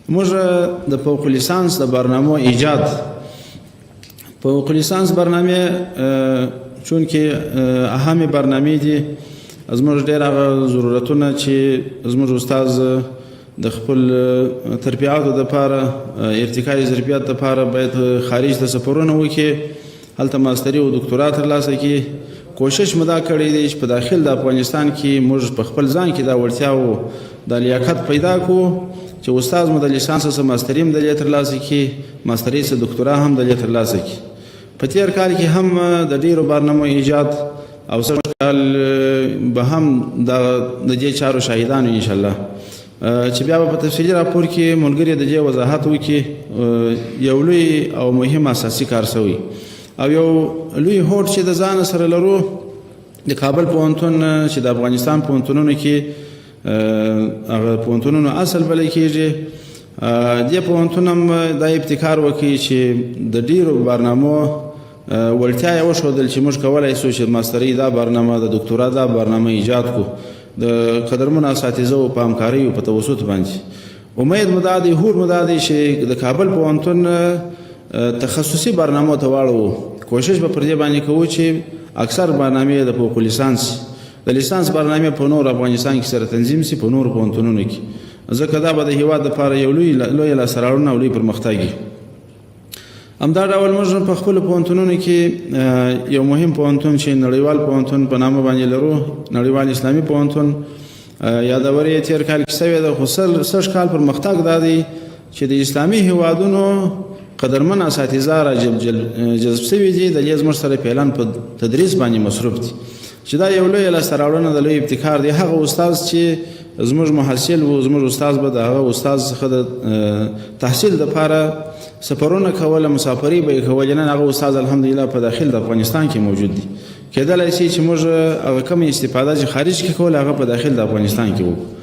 موږ د فوق لیسانس د برنامو ایجاد فوق لیسانس برنامې چونکې اهمې برنامې دي زموږ ډېر هغه ضرورتونه چې زموږ استاز د خپل تربیاتو دپاره ارتقای ظرفیت دپاره باید خارج ته سفرونه وکړي، هلته ماستري او دکتورا ترلاسه کړي. کوشش مو دا کړی دی چې په داخل د افغانستان کې موږ په خپل ځان کې دا وړتیا او د لیاقت پیدا کړو چې استاز مو د لیسانس څخه ماستري هم دلې ترلاسه کړي، ماستري څخه دکتورا هم دلې ترلاسه کړي. په تېر کال کې هم د ډېرو برنامو ایجاد او سږ کال به هم د دې چارو شاهدان یو انشاءالله، چې بیا به په تفصیلي راپور کې ملګري د دې وضاحت وکړي. یو لوی او مهم اساسي کار شوی او یو لوی هوډ چې د ځان سره لرو د کابل پوهنتون چې د افغانستان پوهنتونونو کې هغه پوهنتونونو اصل بلل کېږي، دې پوهنتون هم دا ابتکار وکړي چې د ډېرو برنامو وړتیا یې وښودل چې موږ کولی شو چې ماستري دا برنامه د دکتورا دا برنامه ایجاد کړو د قدرمنو اساتذو په همکاریو په توسط باندې. امید مو دا دی، هوډ مو دا دی چې د کابل پوهنتون تخصصي برنامو ته واړو. کوشش به پر دې باندې کوو چې اکثر برنامې د فوق لیسانس د لیسانس برنامې په نور افغانستان کې سره تنظیم سي په نور پوهنتونونو کې، ځکه دا به د هېواد دپاره یو لوی لاسته راوړنه او لوی پرمختګ وي. همدا ډول موږ په خپلو پوهنتونونو کې یو مهم پوهنتون چې نړیوال پوهنتون په نامه باندې لرو، نړیوال اسلامي پوهنتون، یادونه یې تېر کال کې شوې ده، خو سږ کال پرمختګ دا دی چې د اسلامي هېوادونو قدرمن اساتذه را جذب شوي دي، د دې زموږ سره فعلا په تدریس باندې مصروف دي، چې دا یو لوی لاسته راوړنه د لوی ابتکار دی. هغه استاز چې زموږ محصل و، زموږ استاز به د هغه استاز څخه د تحصیل دپاره سفرونه کوله، مسافري به یې کولې، نن هغه استاز الحمدلله په داخل د افغانستان کې موجود دی. کېدلی شي چې موږ هغه کمه استفاده چې خارج کې کوله هغه په داخل د افغانستان کې وکړو.